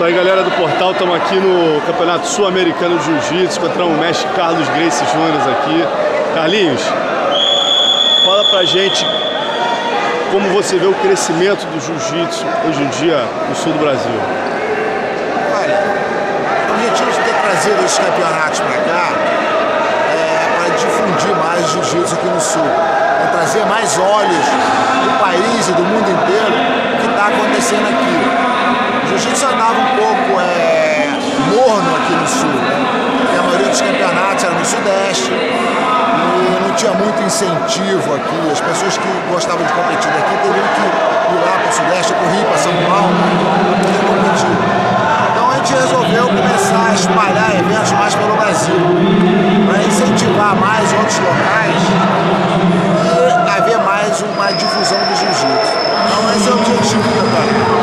Isso aí, galera do portal, estamos aqui no Campeonato Sul-Americano de Jiu-Jitsu, encontramos o mestre Carlos Gracie Júnior aqui. Carlinhos, fala pra gente como você vê o crescimento do Jiu-Jitsu hoje em dia no sul do Brasil. Olha, o objetivo de ter trazido esses campeonatos para cá é para difundir mais Jiu-Jitsu aqui no sul, é trazer mais olhos do país e do mundo inteiro o que está acontecendo aqui. O Jiu-Jitsu andava um pouco morno aqui no sul, porque a maioria dos campeonatos era no sudeste e não tinha muito incentivo aqui. As pessoas que gostavam de competir daqui teriam que ir lá para o sudeste, para o Rio, para São Paulo, para poder competir. Então a gente resolveu começar a espalhar eventos mais pelo Brasil, para incentivar mais outros locais e haver mais uma difusão do jiu-jitsu. Então esse é o objetivo do campeonato.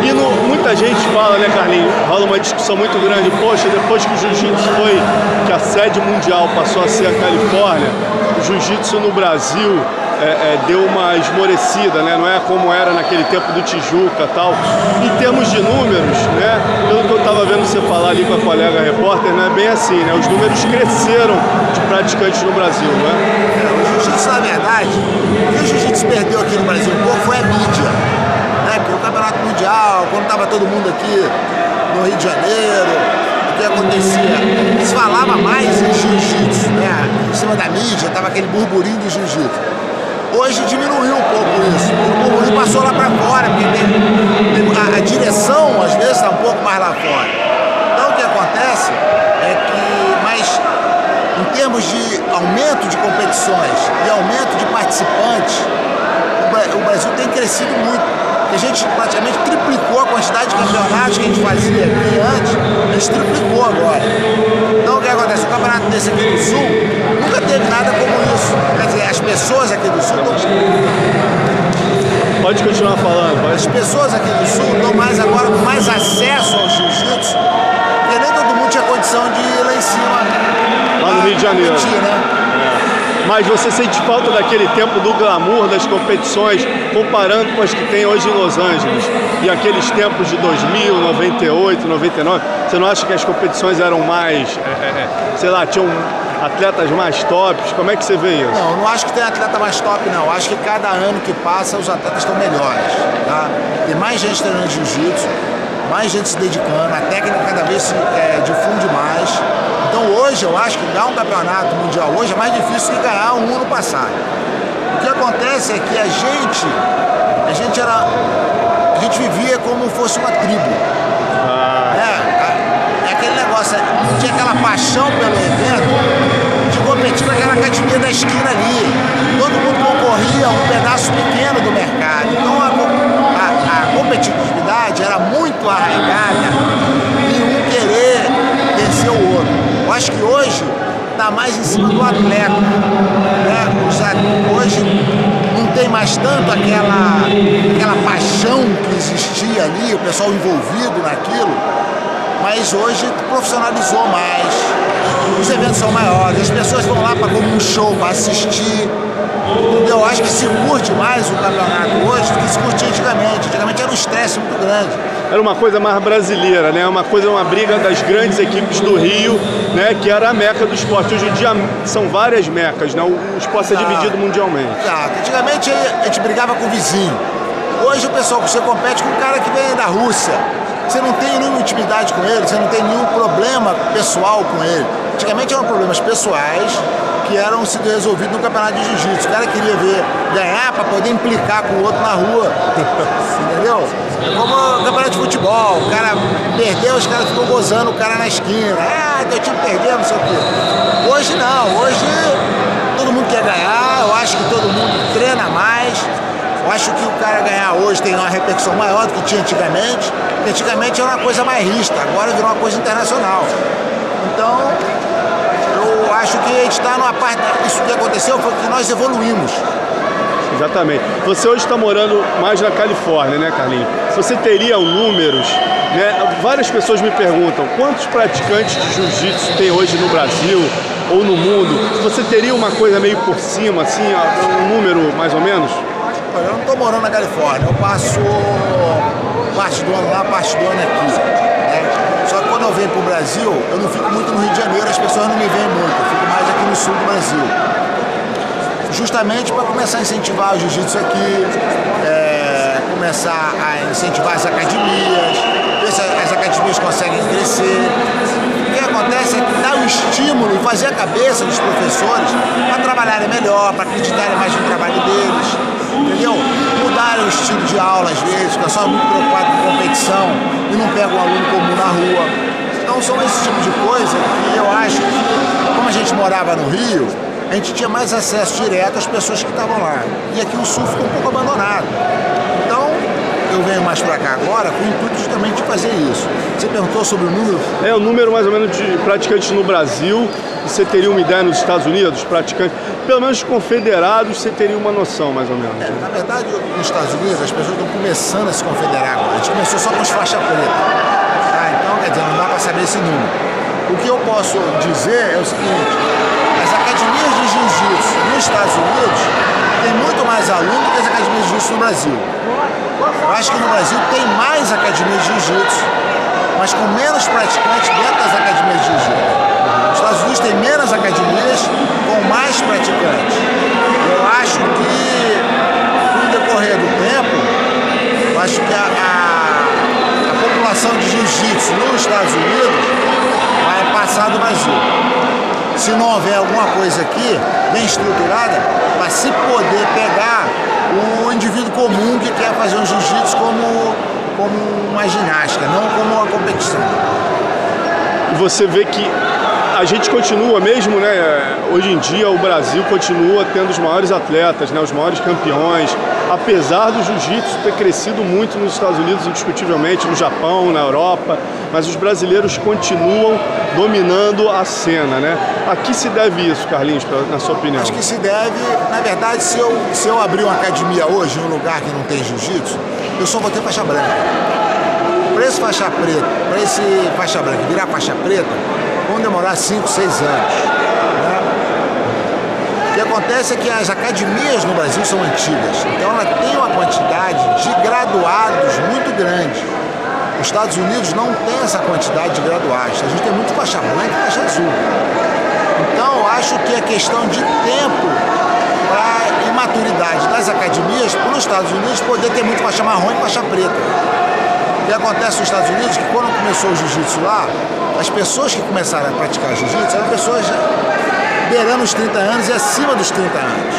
E muita gente fala, né, Carlinhos, rola uma discussão muito grande, poxa, depois que o jiu-jitsu que a sede mundial passou a ser a Califórnia, o jiu-jitsu no Brasil deu uma esmorecida, né? Não é como era naquele tempo do Tijuca e tal. Em termos de números, né, pelo que eu estava vendo você falar ali com a colega repórter, não é bem assim, né? Os números cresceram de praticantes no Brasil, né? O jiu-jitsu, na verdade, o que o jiu-jitsu perdeu aqui no Brasil um pouco foi a mídia. Porque o campeonato mundial, quando estava todo mundo aqui no Rio de Janeiro, o que acontecia? Se falava mais em jiu-jitsu, né? Em cima da mídia, estava aquele burburinho do jiu-jitsu. Hoje diminuiu um pouco isso, o burburinho passou lá para fora, porque a direção às vezes está um pouco mais lá fora. Então o que acontece é que, mas em termos de aumento de competições e aumento de participantes, o Brasil tem crescido muito. A gente praticamente triplicou a quantidade de campeonatos que a gente fazia aqui antes, a gente triplicou agora. Então o que acontece? O campeonato desse aqui do Sul nunca teve nada como isso. Quer dizer, as pessoas aqui do Sul Pode continuar falando. Pode. As pessoas aqui do Sul estão mais agora com mais acesso ao jiu-jitsu, porque nem todo mundo tinha condição de ir lá em cima. Lá no Rio de Janeiro. Competir, né? Mas você sente falta daquele tempo do glamour das competições, comparando com as que tem hoje em Los Angeles e aqueles tempos de 2000, 98, 99? Você não acha que as competições eram mais, sei lá, tinham atletas mais tops? Como é que você vê isso? Não, eu não acho que tem atleta mais top, não. Eu acho que cada ano que passa os atletas estão melhores, tá? Tem mais gente treinando jiu-jitsu, mais gente se dedicando, a técnica cada vez se difunde mais. Então hoje eu acho que ganhar um campeonato mundial hoje é mais difícil que ganhar um no passado. O que acontece é que a gente vivia como fosse uma tribo. É aquele negócio, não tinha aquela paixão pelo evento de competir com aquela academia da esquina ali. Todo mundo concorria a um pedaço pequeno do mercado. Então a competitividade era muito arraigada em um querer vencer o outro. Eu acho que hoje está mais em cima do atleta, né? Hoje não tem mais tanto aquela paixão que existia ali, o pessoal envolvido naquilo, mas hoje profissionalizou mais, os eventos são maiores, as pessoas vão lá para como um show, para assistir. Entendeu? Eu acho que se curte mais o campeonato hoje do que se curtia antigamente. Antigamente era um estresse muito grande. Era uma coisa mais brasileira, né? Uma briga das grandes equipes do Rio, né? Que era a meca do esporte. Hoje em dia são várias mecas, né? O esporte é dividido mundialmente. Exato. Antigamente a gente brigava com o vizinho. Hoje o pessoal, você compete com um cara que vem da Rússia. Você não tem nenhuma intimidade com ele, você não tem nenhum problema pessoal com ele. Antigamente eram problemas pessoais que eram sido resolvidos no campeonato de jiu-jitsu. O cara queria ganhar para poder implicar com o outro na rua. Entendeu? É como o campeonato de futebol. O cara perdeu, os caras ficam gozando o cara na esquina. Teu time perdeu, não sei o quê. Hoje não. Hoje todo mundo quer ganhar. Eu acho que todo mundo treina mais. Eu acho que o cara ganhar hoje tem uma repercussão maior do que tinha antigamente. Porque antigamente era uma coisa mais rista. Agora virou uma coisa internacional. Então, eu acho que a gente está numa parte. Isso que aconteceu foi que nós evoluímos. Exatamente. Você hoje está morando mais na Califórnia, né, Carlinhos? Você teria números, né? Várias pessoas me perguntam quantos praticantes de jiu-jitsu tem hoje no Brasil ou no mundo. Você teria uma coisa meio por cima, assim, um número mais ou menos? Olha, eu não estou morando na Califórnia. Eu passo parte do ano lá, parte do ano aqui. venho para o Brasil, eu não fico muito no Rio de Janeiro, as pessoas não me veem muito, eu fico mais aqui no sul do Brasil. Justamente para começar a incentivar o jiu-jitsu aqui, começar a incentivar as academias, ver se as academias conseguem crescer. O que acontece é que dá um estímulo e fazer a cabeça dos professores para trabalharem melhor, para acreditarem mais no trabalho deles, entendeu? Mudarem o estilo de aula às vezes, ficar só muito preocupado com competição e não pega um aluno comum na rua. Então são esse tipo de coisa que eu acho que, como a gente morava no Rio, a gente tinha mais acesso direto às pessoas que estavam lá. E aqui o sul ficou um pouco abandonado. Então, eu venho mais para cá agora com o intuito justamente de fazer isso. Você perguntou sobre o número? O número mais ou menos de praticantes no Brasil. Você teria uma ideia nos Estados Unidos, praticantes, pelo menos confederados, você teria uma noção mais ou menos? Na verdade, nos Estados Unidos, as pessoas estão começando a se confederar agora. A gente começou só com os faixa preta. Então, quer dizer, não dá para saber esse número. O que eu posso dizer é o seguinte: as academias de jiu-jitsu nos Estados Unidos têm muito mais alunos do que as academias de jiu-jitsu no Brasil. Eu acho que no Brasil tem mais academias de jiu-jitsu, mas com menos praticantes dentro das academias de jiu-jitsu. Nos Estados Unidos tem menos academias com mais praticantes. Eu acho que, com o decorrer do tempo, eu acho que a população de jiu-jitsu nos Estados Unidos vai passar do Brasil. Se não houver alguma coisa aqui bem estruturada, para se poder pegar o indivíduo comum que quer fazer um jiu-jitsu como uma ginástica, não como uma competição. E você vê que a gente continua mesmo, né? Hoje em dia o Brasil continua tendo os maiores atletas, né? Os maiores campeões, apesar do jiu-jitsu ter crescido muito nos Estados Unidos, indiscutivelmente, no Japão, na Europa, mas os brasileiros continuam dominando a cena, né? A que se deve isso, Carlinhos, na sua opinião? Acho que se deve, na verdade, se eu abrir uma academia hoje em um lugar que não tem jiu-jitsu, eu só vou ter faixa branca. Para esse faixa preta, para esse faixa branca virar faixa preta, vão demorar 5, 6 anos. Né? O que acontece é que as academias no Brasil são antigas, então ela tem uma quantidade de graduados muito grande. Os Estados Unidos não tem essa quantidade de graduados, a gente tem muito faixa branca e faixa azul. Então eu acho que é questão de tempo para a imaturidade das academias para os Estados Unidos poder ter muito faixa marrom e faixa preta. O que acontece nos Estados Unidos é que quando começou o jiu-jitsu lá, as pessoas que começaram a praticar jiu-jitsu eram pessoas beirando os 30 anos e acima dos 30 anos.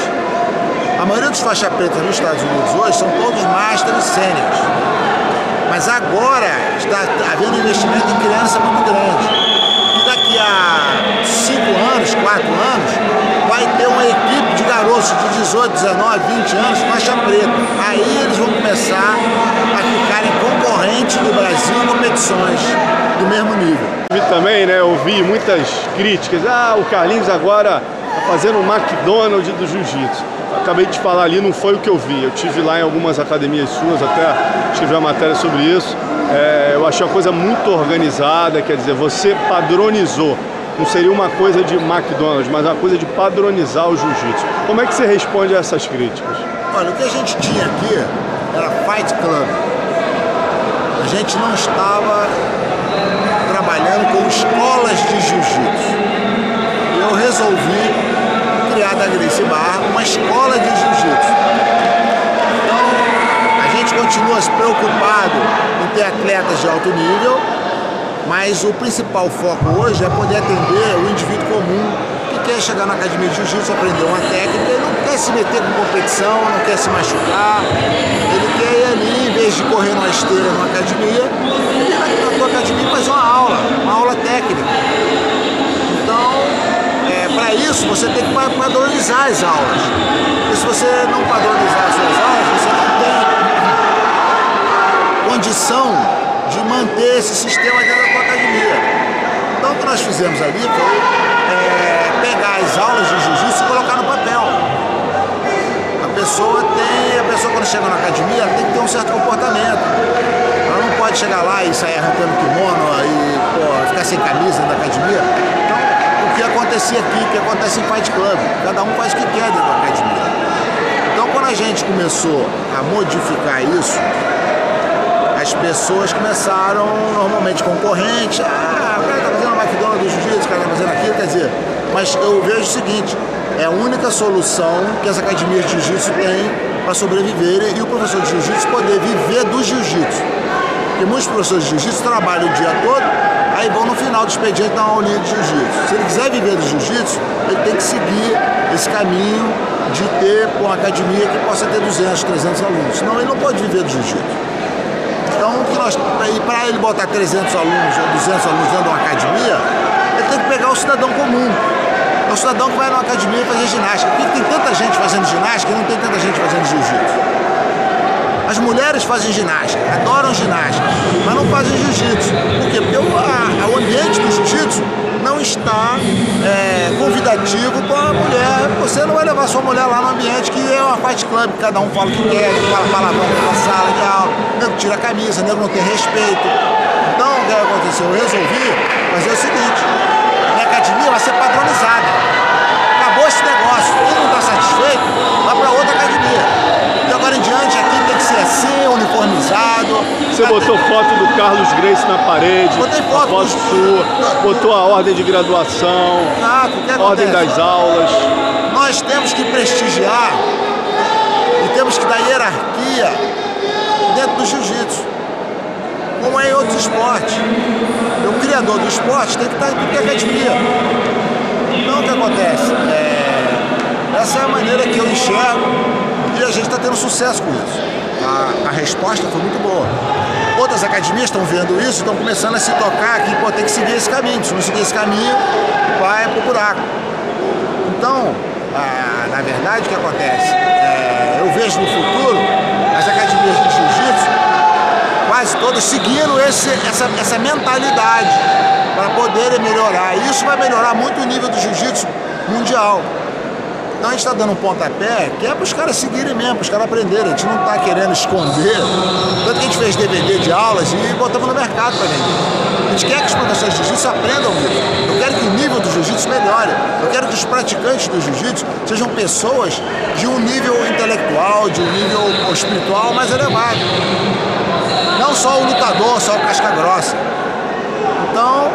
A maioria dos faixa preta nos Estados Unidos hoje são todos masters e sêniores. Mas agora está havendo um investimento em criança muito grande. E daqui a 5 anos, 4 anos, vai ter uma equipe de garotos de 18, 19, 20 anos, faixa preta. Aí eles vão começar a ficarem concorrentes do Brasil em competições do mesmo nível. Eu também, né, eu vi muitas críticas. O Carlinhos agora está fazendo um McDonald's do jiu-jitsu. Acabei de falar ali, não foi o que eu vi. Eu tive lá em algumas academias suas, até escrevi uma matéria sobre isso. Eu achei uma coisa muito organizada, quer dizer, você padronizou. Não seria uma coisa de McDonald's, mas uma coisa de padronizar o jiu-jitsu. Como é que você responde a essas críticas? Olha, o que a gente tinha aqui era Fight Club. A gente não estava trabalhando com escolas de jiu-jitsu. Eu resolvi criar da Gracie Barra uma escola de jiu-jitsu. Então, a gente continua se preocupado em ter atletas de alto nível, mas o principal foco hoje é poder atender o indivíduo comum que quer chegar na academia de jiu-jitsu, aprender uma técnica, ele não quer se meter com competição, não quer se machucar, ele quer ir ali, em vez de correr numa esteira numa academia, ele ir na tua academia e fazer uma aula técnica. Então, para isso, você tem que padronizar as aulas. E se você não padronizar as suas aulas, você não tem condição de manter esse sistema dentro da tua academia. Então, o que nós fizemos ali foi pegar as aulas de jiu-jitsu e colocar no papel. A pessoa quando chega na academia, ela tem que ter um certo comportamento. Ela não pode chegar lá e sair arrancando kimono e ficar sem camisa dentro da academia. Então, o que acontecia aqui, o que acontece em Fight Club, cada um faz o que quer dentro da academia. Então, quando a gente começou a modificar isso, a as pessoas começaram, normalmente concorrentes, o cara está fazendo a McDonald's do jiu-jitsu, o cara está fazendo aquilo, quer dizer, mas eu vejo o seguinte, é a única solução que as academias de jiu-jitsu têm para sobreviverem e o professor de jiu-jitsu poder viver do jiu-jitsu. Porque muitos professores de jiu-jitsu trabalham o dia todo, aí vão no final do expediente dar uma aulinha de jiu-jitsu. Se ele quiser viver do jiu-jitsu, ele tem que seguir esse caminho de ter uma academia que possa ter 200, 300 alunos. Senão ele não pode viver do jiu-jitsu. Então, para ele botar 300 alunos ou 200 alunos dentro de uma academia, ele tem que pegar o cidadão comum. É o cidadão que vai numa academia fazer ginástica. Por que tem tanta gente fazendo ginástica e não tem tanta gente fazendo jiu-jitsu? As mulheres fazem ginástica, adoram ginástica, mas não fazem jiu-jitsu. Por quê? Porque o ambiente do jiu-jitsu não está convidativo para a mulher. Você não vai levar sua mulher lá no ambiente que é uma fight club, que cada um fala o que quer, fala palavrão na sala de aula, nego tira a camisa, nego não tem respeito. Então, o que aconteceu? Eu resolvi fazer o seguinte, minha academia vai ser padronizada. Acabou esse negócio, quem não está satisfeito, vai para outra academia. De agora em diante aqui tem que ser assim, uniformizado. Você botou foto do Carlos Gracie na parede, botei foto sua, botou a ordem de graduação, ordem das aulas. Nós temos que prestigiar e temos que dar hierarquia dentro do jiu-jitsu, como é em outros esportes. O criador do esporte tem que estar em qualquer academia. Então o que acontece? Essa é a maneira que eu enxergo. E a gente está tendo sucesso com isso. A resposta foi muito boa. Outras academias estão vendo isso, estão começando a se tocar que tem que seguir esse caminho. Se não seguir esse caminho, vai pro buraco. Então, na verdade, o que acontece? Eu vejo no futuro as academias de jiu-jitsu quase todas seguindo essa mentalidade para poderem melhorar. E isso vai melhorar muito o nível do jiu-jitsu mundial. Então a gente está dando um pontapé que é para os caras seguirem mesmo, para os caras aprenderem. A gente não está querendo esconder. Tanto que a gente fez DVD de aulas e botamos no mercado para vender. A gente quer que os professores de jiu-jitsu aprendam isso. Eu quero que o nível do jiu-jitsu melhore. Eu quero que os praticantes do jiu-jitsu sejam pessoas de um nível intelectual, de um nível espiritual mais elevado. Não só o lutador, só o casca grossa. Então,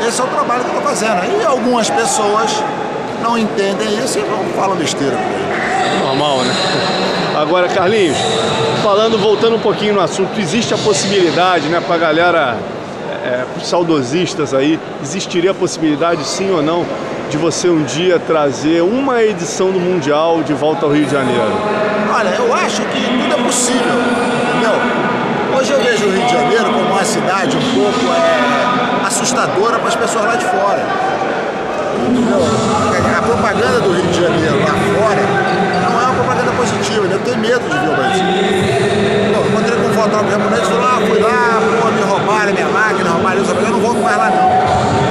esse é o trabalho que eu estou fazendo. E algumas pessoas não entendem isso e falam besteira. Normal, né? Agora, Carlinhos, voltando um pouquinho no assunto, existe a possibilidade, né, para a galera, para os saudosistas aí, existiria a possibilidade, sim ou não, de você um dia trazer uma edição do Mundial de volta ao Rio de Janeiro? Olha, eu acho que tudo é possível, entendeu? Hoje eu vejo o Rio de Janeiro como uma cidade um pouco assustadora para as pessoas lá de fora. A propaganda do Rio de Janeiro lá fora não é uma propaganda positiva, eu tenho medo de ver o Brasil. Eu encontrei com um fotógrafo japonês e falou, fui lá, me roubaram minha máquina, roubaram isso, eu não volto mais lá não.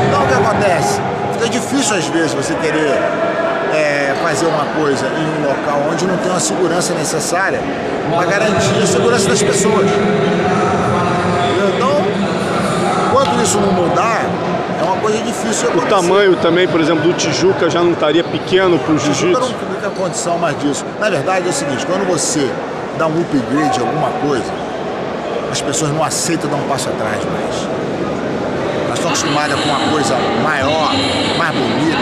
Então o que acontece? Fica difícil às vezes você querer fazer uma coisa em um local onde não tem uma segurança necessária para garantir a segurança das pessoas. Então, enquanto isso não mudar, é uma coisa difícil. O tamanho também, por exemplo, do Tijuca já não estaria pequeno para o jiu-jitsu? Não tem condição mais disso. Na verdade é o seguinte, quando você dá um upgrade em alguma coisa, as pessoas não aceitam dar um passo atrás mais. Elas estão acostumadas com uma coisa maior, mais bonita,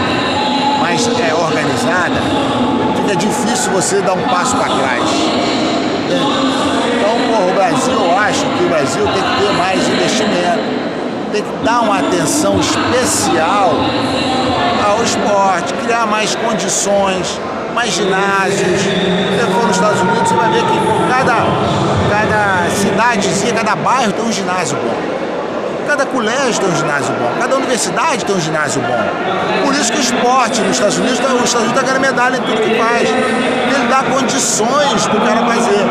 mais organizada, fica difícil você dar um passo para trás. Então, o Brasil, eu acho que o Brasil tem que ter mais investimento, tem que dar uma atenção especial ao esporte, criar mais condições, mais ginásios. Se você for nos Estados Unidos, você vai ver que cada cidadezinha, cada bairro tem um ginásio bom. Cada colégio tem um ginásio bom, cada universidade tem um ginásio bom. Por isso que o esporte nos Estados Unidos, está ganhando medalha em tudo que faz. Ele dá condições para o cara fazer.